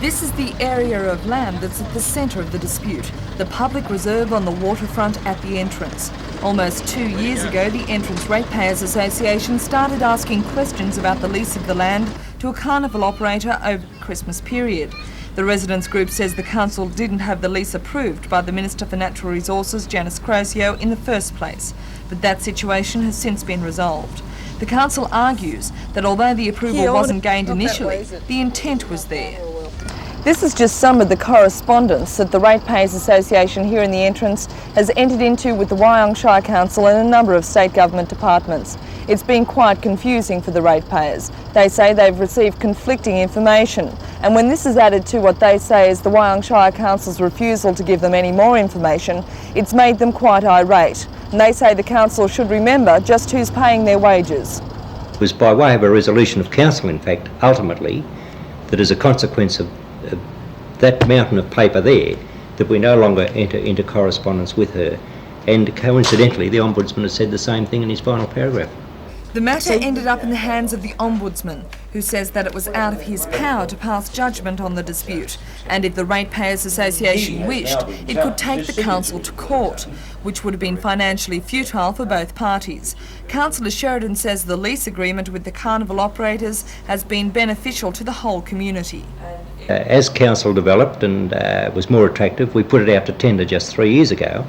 This is the area of land that's at the centre of the dispute, the public reserve on the waterfront at the entrance. Almost 2 years ago, the Entrance Ratepayers Association started asking questions about the lease of the land to a carnival operator over the Christmas period. The residents' group says the council didn't have the lease approved by the Minister for Natural Resources, Janice Crocio, in the first place, but that situation has since been resolved. The council argues that although the approval wasn't gained initially, the intent was there. This is just some of the correspondence that the Ratepayers Association here in the entrance has entered into with the Wyong Shire Council and a number of state government departments. It's been quite confusing for the ratepayers. They say they've received conflicting information, and when this is added to what they say is the Wyong Shire Council's refusal to give them any more information, it's made them quite irate. And they say the council should remember just who's paying their wages. It was by way of a resolution of council, in fact, ultimately, that as a consequence of that mountain of paper there, that we no longer enter into correspondence with her. And coincidentally, the Ombudsman has said the same thing in his final paragraph. The matter ended up in the hands of the Ombudsman, who says that it was out of his power to pass judgment on the dispute, and if the Ratepayers Association wished, it could take the council to court, which would have been financially futile for both parties. Councillor Sheridan says the lease agreement with the carnival operators has been beneficial to the whole community. As council developed and was more attractive, we put it out to tender just 3 years ago,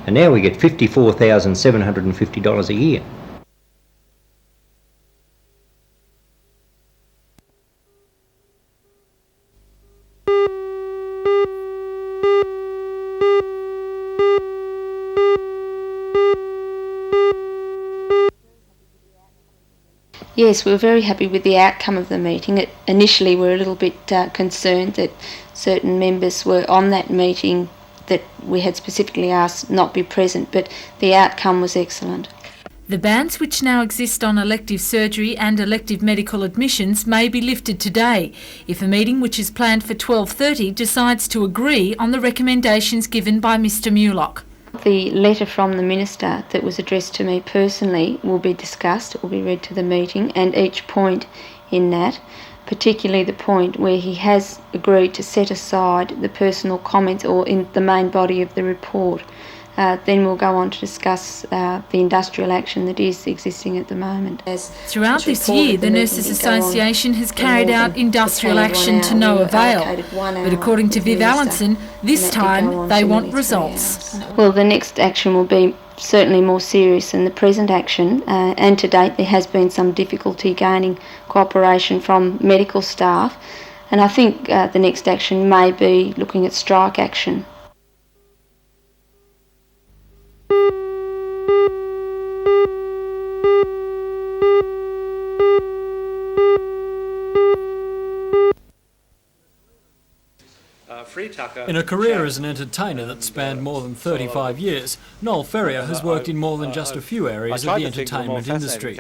and now we get $54,750 a year. Yes, we were very happy with the outcome of the meeting. Initially, we were a little bit concerned that certain members were on that meeting that we had specifically asked not be present, but the outcome was excellent. The bans which now exist on elective surgery and elective medical admissions may be lifted today if a meeting which is planned for 12:30 decides to agree on the recommendations given by Mr Mulock. The letter from the Minister that was addressed to me personally will be discussed, it will be read to the meeting, and each point in that, particularly the point where he has agreed to set aside the personal comments or in the main body of the report. Then we'll go on to discuss the industrial action that is existing at the moment. Throughout this year, the Nurses Association has carried out industrial action to no avail. But according to Viv Allenson, this time they want results. Well, the next action will be certainly more serious than the present action, and to date there has been some difficulty gaining cooperation from medical staff, and I think the next action may be looking at strike action. In a career as an entertainer that spanned more than 35 years, Noel Ferrier has worked in more than just a few areas of the entertainment industry.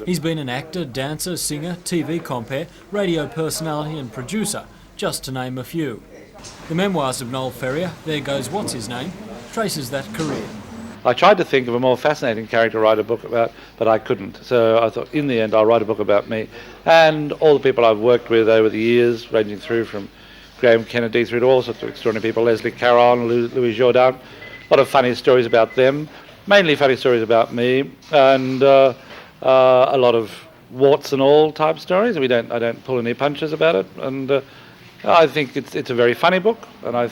He's been an actor, dancer, singer, TV compere, radio personality and producer, just to name a few. The memoirs of Noel Ferrier, There Goes What's His Name, traces that career. I tried to think of a more fascinating character to write a book about, but I couldn't. So I thought, in the end, I'll write a book about me and all the people I've worked with over the years, ranging through from Graham Kennedy through to all sorts of extraordinary people, Leslie Caron, Louis Jourdan. A lot of funny stories about them, mainly funny stories about me, and a lot of warts and all type stories. I don't pull any punches about it, and I think it's a very funny book, and I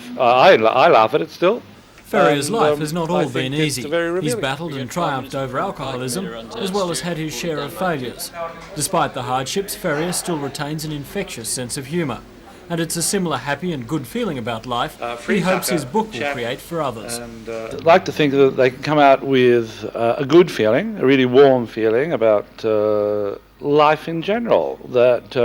laugh at it still. Ferrier's life has not all been easy. He's battled and triumphed over alcoholism, as well as had his share of failures. Despite the hardships, Ferrier still retains an infectious sense of humour. And it's a similar happy and good feeling about life he hopes his book will create for others. I'd like to think that they can come out with a good feeling, a really warm feeling about life in general, that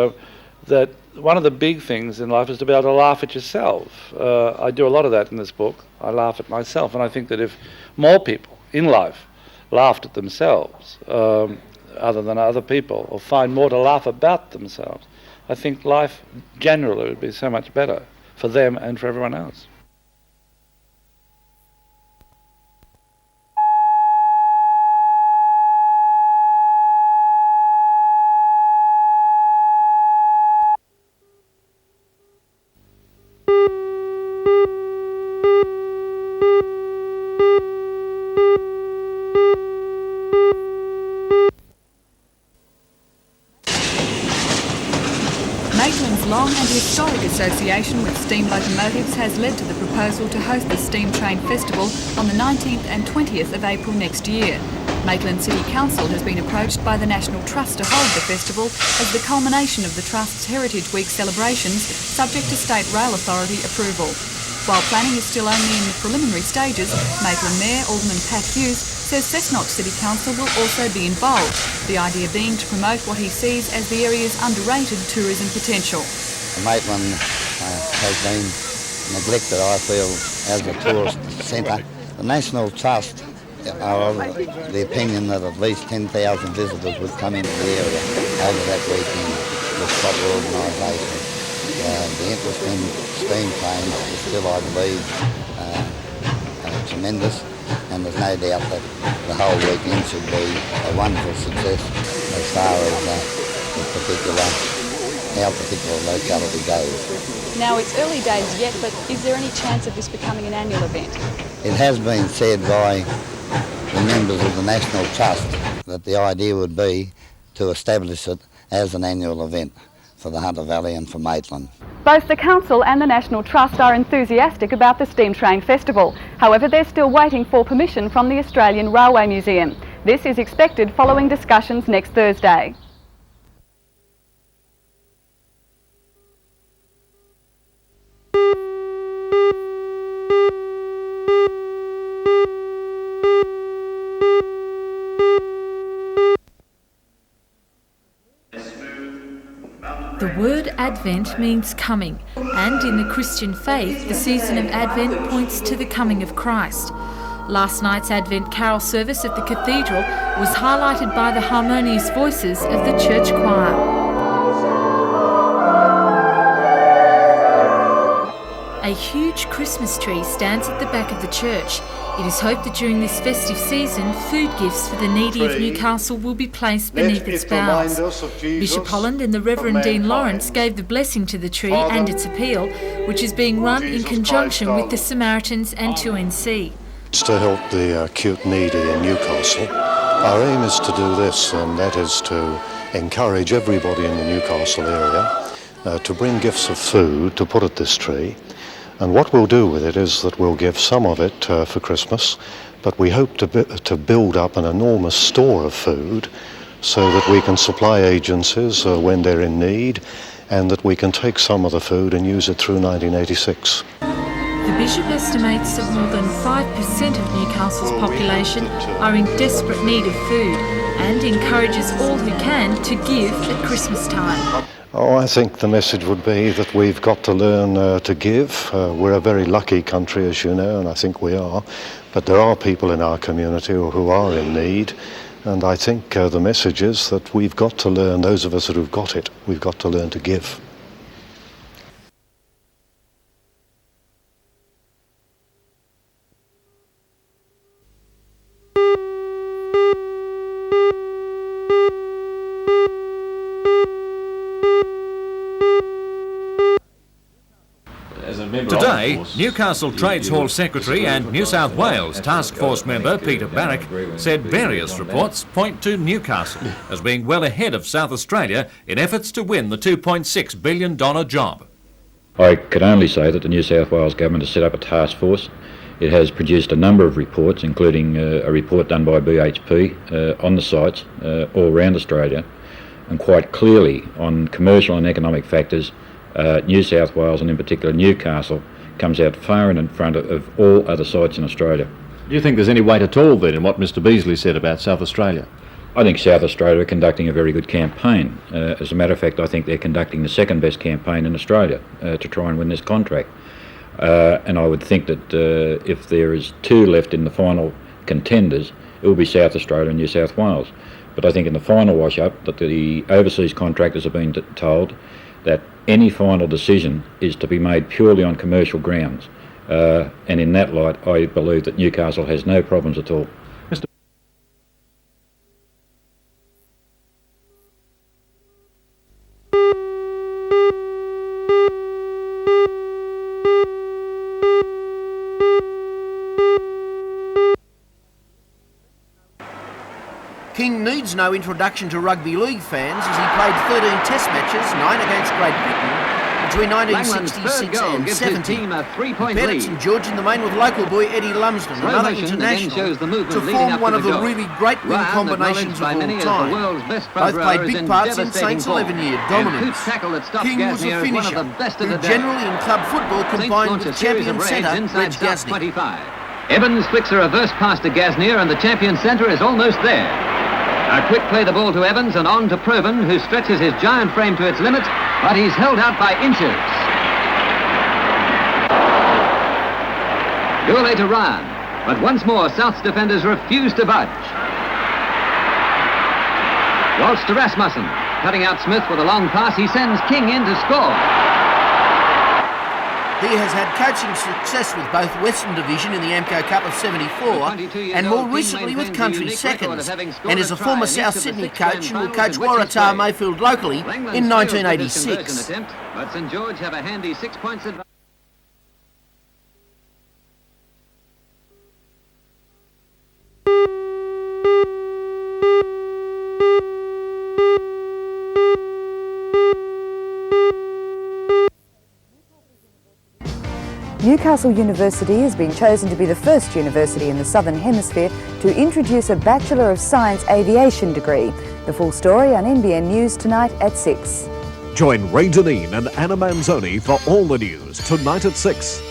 one of the big things in life is to be able to laugh at yourself. I do a lot of that in this book. I laugh at myself, and I think that if more people in life laughed at themselves other than other people, or find more to laugh about themselves, I think life generally would be so much better for them and for everyone else. long and historic association with steam locomotives has led to the proposal to host the Steam Train Festival on the 19th and 20th of April next year. Maitland City Council has been approached by the National Trust to hold the festival as the culmination of the Trust's Heritage Week celebrations, subject to State Rail Authority approval. While planning is still only in the preliminary stages, Maitland Mayor Alderman Pat Hughes says Cessnock City Council will also be involved, the idea being to promote what he sees as the area's underrated tourism potential. Maitland has been neglected, I feel, as a tourist centre. The National Trust are of the opinion that at least 10,000 visitors would come into the area over that weekend with proper organisation. The interest in steam trains is still, I believe, tremendous, and there's no doubt that the whole weekend should be a wonderful success as far as our particular locality goes. Now, it's early days yet, but is there any chance of this becoming an annual event? It has been said by the members of the National Trust that the idea would be to establish it as an annual event for the Hunter Valley and for Maitland. Both the Council and the National Trust are enthusiastic about the Steam Train Festival. However, they're still waiting for permission from the Australian Railway Museum. This is expected following discussions next Thursday. The word Advent means coming, and in the Christian faith, the season of Advent points to the coming of Christ. Last night's Advent carol service at the cathedral was highlighted by the harmonious voices of the church choir. A huge Christmas tree stands at the back of the church. It is hoped that during this festive season, food gifts for the needy of Newcastle will be placed beneath its boughs. Bishop Holland and the Reverend Dean Lawrence gave the blessing to the tree and its appeal, which is being run in conjunction with the Samaritans and 2NC. It's to help the acute needy in Newcastle. Our aim is to do this, and that is to encourage everybody in the Newcastle area to bring gifts of food to put at this tree. And what we'll do with it is that we'll give some of it for Christmas, but we hope to build up an enormous store of food so that we can supply agencies when they're in need, and that we can take some of the food and use it through 1986. The Bishop estimates that more than 5% of Newcastle's population are in desperate need of food and encourages all who can to give at Christmas time. Oh, I think the message would be that we've got to learn to give. We're a very lucky country, as you know, and I think we are. But there are people in our community who are in need. And I think the message is that we've got to learn, those of us who've got it, we've got to learn to give. Today, Newcastle Trades Hall Secretary and New South Wales Task Force member Peter Barrack said various reports point to Newcastle as being well ahead of South Australia in efforts to win the $2.6 billion job. I can only say that the New South Wales Government has set up a task force. It has produced a number of reports, including a report done by BHP on the sites all around Australia, and quite clearly on commercial and economic factors. New South Wales, and in particular Newcastle, comes out far in front of all other sites in Australia. Do you think there's any weight at all then in what Mr Beasley said about South Australia? I think South Australia are conducting a very good campaign. As a matter of fact, I think they're conducting the second best campaign in Australia to try and win this contract. And I would think that if there is two left in the final contenders, it will be South Australia and New South Wales. But I think in the final wash-up that the overseas contractors have been told that any final decision is to be made purely on commercial grounds. And in that light, I believe that Newcastle has no problems at all. King needs no introduction to rugby league fans as he played 13 test matches, 9 against Great Britain, between 1966 and 70. Compared at St George in the main with local boy Eddie Lumsden, another international, to form one of the really great wing combinations of all time. Both played big parts in Saints' 11-year dominance. King was a finisher, who generally in club football combined with champion centre Reg Gasnier. Evans flicks a reverse pass to Gasnier and the champion centre is almost there. A quick play the ball to Evans and on to Proven, who stretches his giant frame to its limit, but he's held out by inches. Goal to Ryan, but once more South's defenders refuse to budge. Waltz to Rasmussen, cutting out Smith with a long pass, he sends King in to score. He has had coaching success with both Western Division in the Amco Cup of 74 and more recently with Country Seconds, and is a former South Sydney coach and will coach Waratah Mayfield locally in 1986. But St George have a handy 6 points advantage. Newcastle University has been chosen to be the first university in the Southern Hemisphere to introduce a Bachelor of Science Aviation degree. The full story on NBN News tonight at 6. Join Ray Deneen and Anna Manzoni for all the news tonight at 6.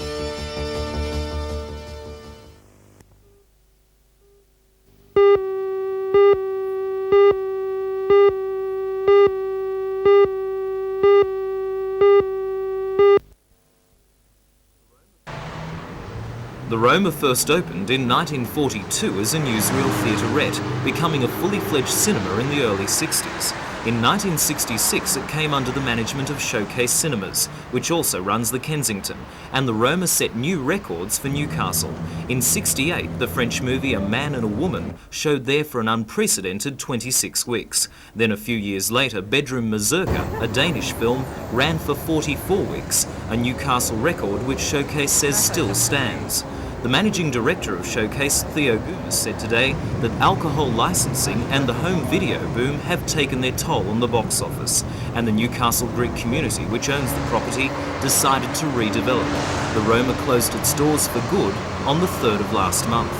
The Roma first opened in 1942 as a newsreel theaterette, becoming a fully fledged cinema in the early 60s. In 1966 it came under the management of Showcase Cinemas, which also runs the Kensington, and the Roma set new records for Newcastle. In 68 the French movie A Man and a Woman showed there for an unprecedented 26 weeks. Then a few years later Bedroom Mazurka, a Danish film, ran for 44 weeks, a Newcastle record which Showcase says still stands. The managing director of Showcase, Theo Goomis, said today that alcohol licensing and the home video boom have taken their toll on the box office, and the Newcastle Greek community, which owns the property, decided to redevelop. The Roma closed its doors for good on the 3rd of last month.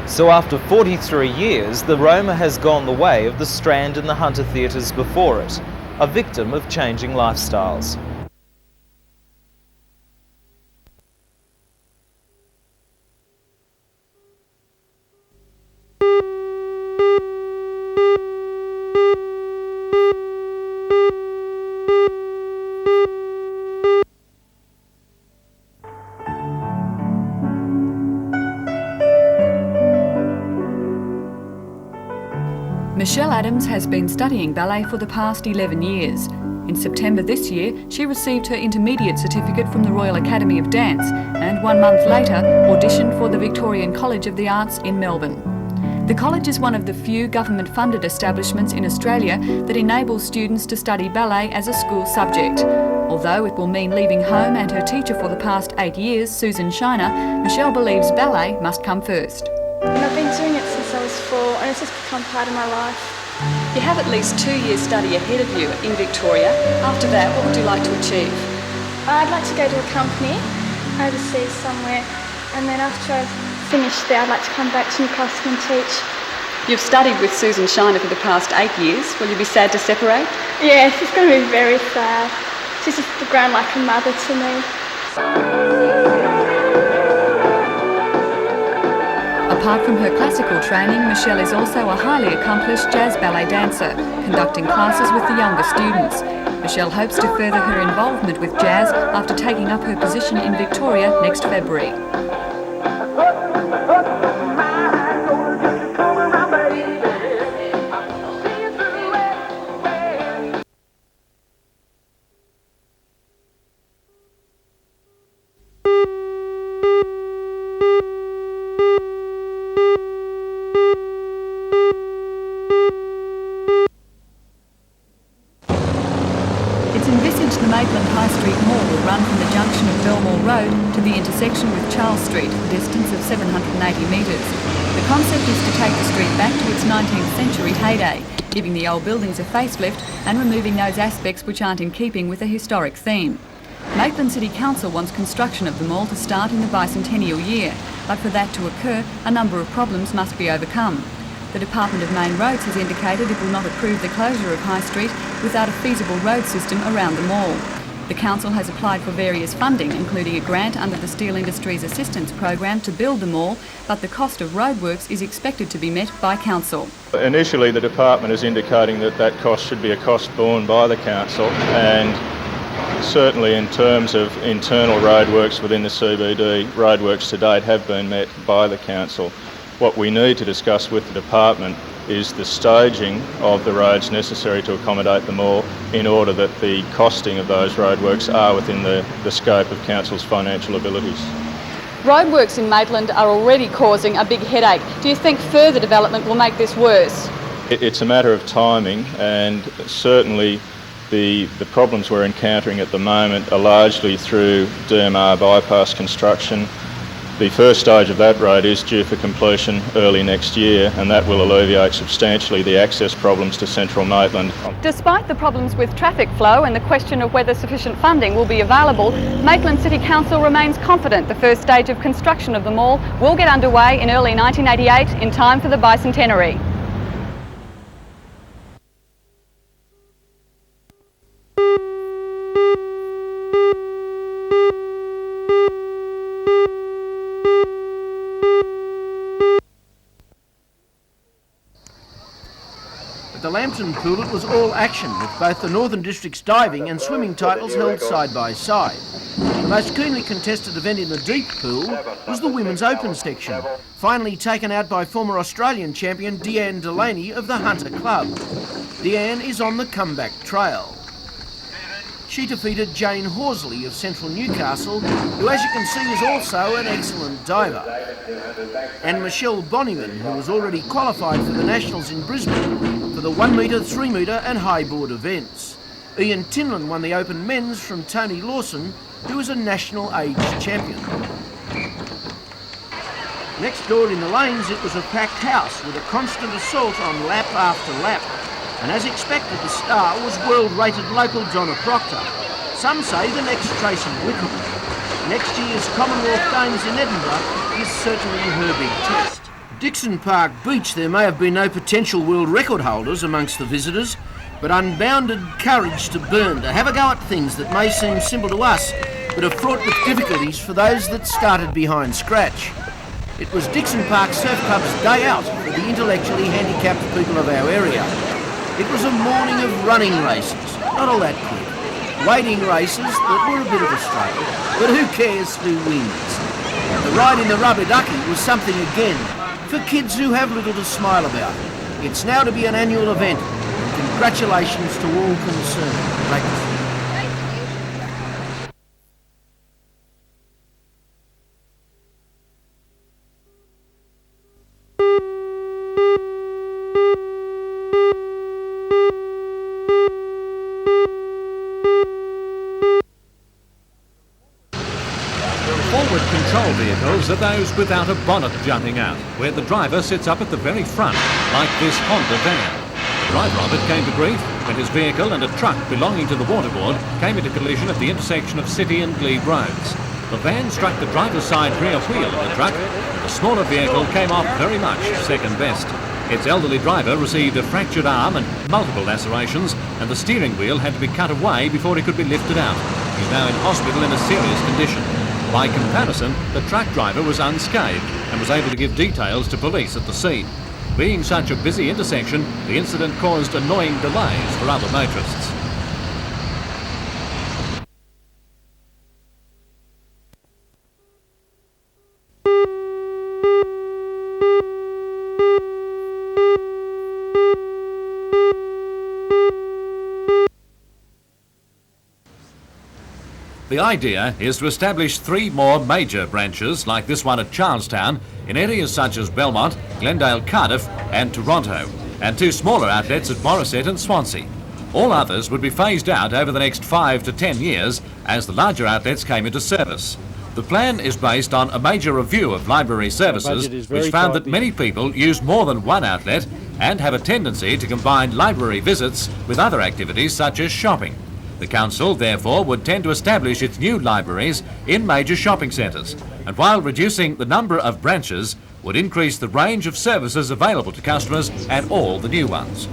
So after 43 years, the Roma has gone the way of the Strand and the Hunter theatres before it, a victim of changing lifestyles. Michelle Adams has been studying ballet for the past 11 years. In September this year, she received her intermediate certificate from the Royal Academy of Dance and 1 month later auditioned for the Victorian College of the Arts in Melbourne. The college is one of the few government-funded establishments in Australia that enables students to study ballet as a school subject. Although it will mean leaving home and her teacher for the past 8 years, Susan Shiner, Michelle believes ballet must come first. And I've been doing it since I was 4 and it's just become part of my life. You have at least 2 years study ahead of you in Victoria. After that, what would you like to achieve? I'd like to go to a company overseas somewhere, and then after I've finished there I'd like to come back to Newcastle and teach. You've studied with Susan Shiner for the past 8 years. Will you be sad to separate? Yes, it's going to be very sad. She's just grown like a mother to me. Apart from her classical training, Michelle is also a highly accomplished jazz ballet dancer, conducting classes with the younger students. Michelle hopes to further her involvement with jazz after taking up her position in Victoria next February. To the intersection with Charles Street, a distance of 780 metres. The concept is to take the street back to its 19th century heyday, giving the old buildings a facelift and removing those aspects which aren't in keeping with a historic theme. Maitland City Council wants construction of the mall to start in the bicentennial year, but for that to occur, a number of problems must be overcome. The Department of Main Roads has indicated it will not approve the closure of High Street without a feasible road system around the mall. The council has applied for various funding, including a grant under the Steel Industries Assistance Program to build the mall, but the cost of roadworks is expected to be met by council. Initially, the department is indicating that that cost should be a cost borne by the council, and certainly in terms of internal roadworks within the CBD, roadworks to date have been met by the council. What we need to discuss with the department is the staging of the roads necessary to accommodate the mall in order that the costing of those roadworks are within the scope of council's financial abilities. Roadworks in Maitland are already causing a big headache. Do you think further development will make this worse? It's a matter of timing, and certainly the problems we're encountering at the moment are largely through DMR bypass construction. The first stage of that road is due for completion early next year, and that will alleviate substantially the access problems to central Maitland. Despite the problems with traffic flow and the question of whether sufficient funding will be available, Maitland City Council remains confident the first stage of construction of the mall will get underway in early 1988 in time for the bicentenary. At the Lambton Pool it was all action, with both the Northern District's diving and swimming titles held side by side. The most keenly contested event in the deep pool was the Women's Open section, finally taken out by former Australian champion Deanne Delaney of the Hunter Club. Deanne is on the comeback trail. She defeated Jane Horsley of Central Newcastle, who as you can see is also an excellent diver. And Michelle Bonnyman, who was already qualified for the Nationals in Brisbane for the 1 metre, 3 metre and high board events. Ian Tinlin won the Open Men's from Tony Lawson, who is a national age champion. Next door in the lanes it was a packed house with a constant assault on lap after lap. And as expected, the star was world-rated local Donna Proctor. Some say the next Tracy Wickham. Next year's Commonwealth Games in Edinburgh is certainly her big test. Dixon Park Beach, there may have been no potential world record holders amongst the visitors, but unbounded courage to burn, to have a go at things that may seem simple to us, but are fraught with difficulties for those that started behind scratch. It was Dixon Park Surf Club's day out for the intellectually handicapped people of our area. It was a morning of running races, not all that quick. Wading races that were a bit of a struggle, but who cares who wins? The ride in the rubber ducky was something again, for kids who have little to smile about. It's now to be an annual event, and congratulations to all concerned. Ladies. Control vehicles are those without a bonnet jumping out, where the driver sits up at the very front, like this Honda van. The driver of it came to grief when his vehicle and a truck belonging to the waterboard came into collision at the intersection of City and Glebe Roads. The van struck the driver's side rear wheel of the truck, and the smaller vehicle came off very much second best. Its elderly driver received a fractured arm and multiple lacerations, and the steering wheel had to be cut away before he could be lifted out. He's now in hospital in a serious condition. By comparison, the truck driver was unscathed and was able to give details to police at the scene. Being such a busy intersection, the incident caused annoying delays for other motorists. The idea is to establish 3 more major branches like this one at Charlestown in areas such as Belmont, Glendale, Cardiff and Toronto, and 2 smaller outlets at Morisset and Swansea. All others would be phased out over the next 5 to 10 years as the larger outlets came into service. The plan is based on a major review of library services, which found that many people use more than one outlet and have a tendency to combine library visits with other activities such as shopping. The council, therefore, would tend to establish its new libraries in major shopping centres, and while reducing the number of branches, would increase the range of services available to customers at all the new ones.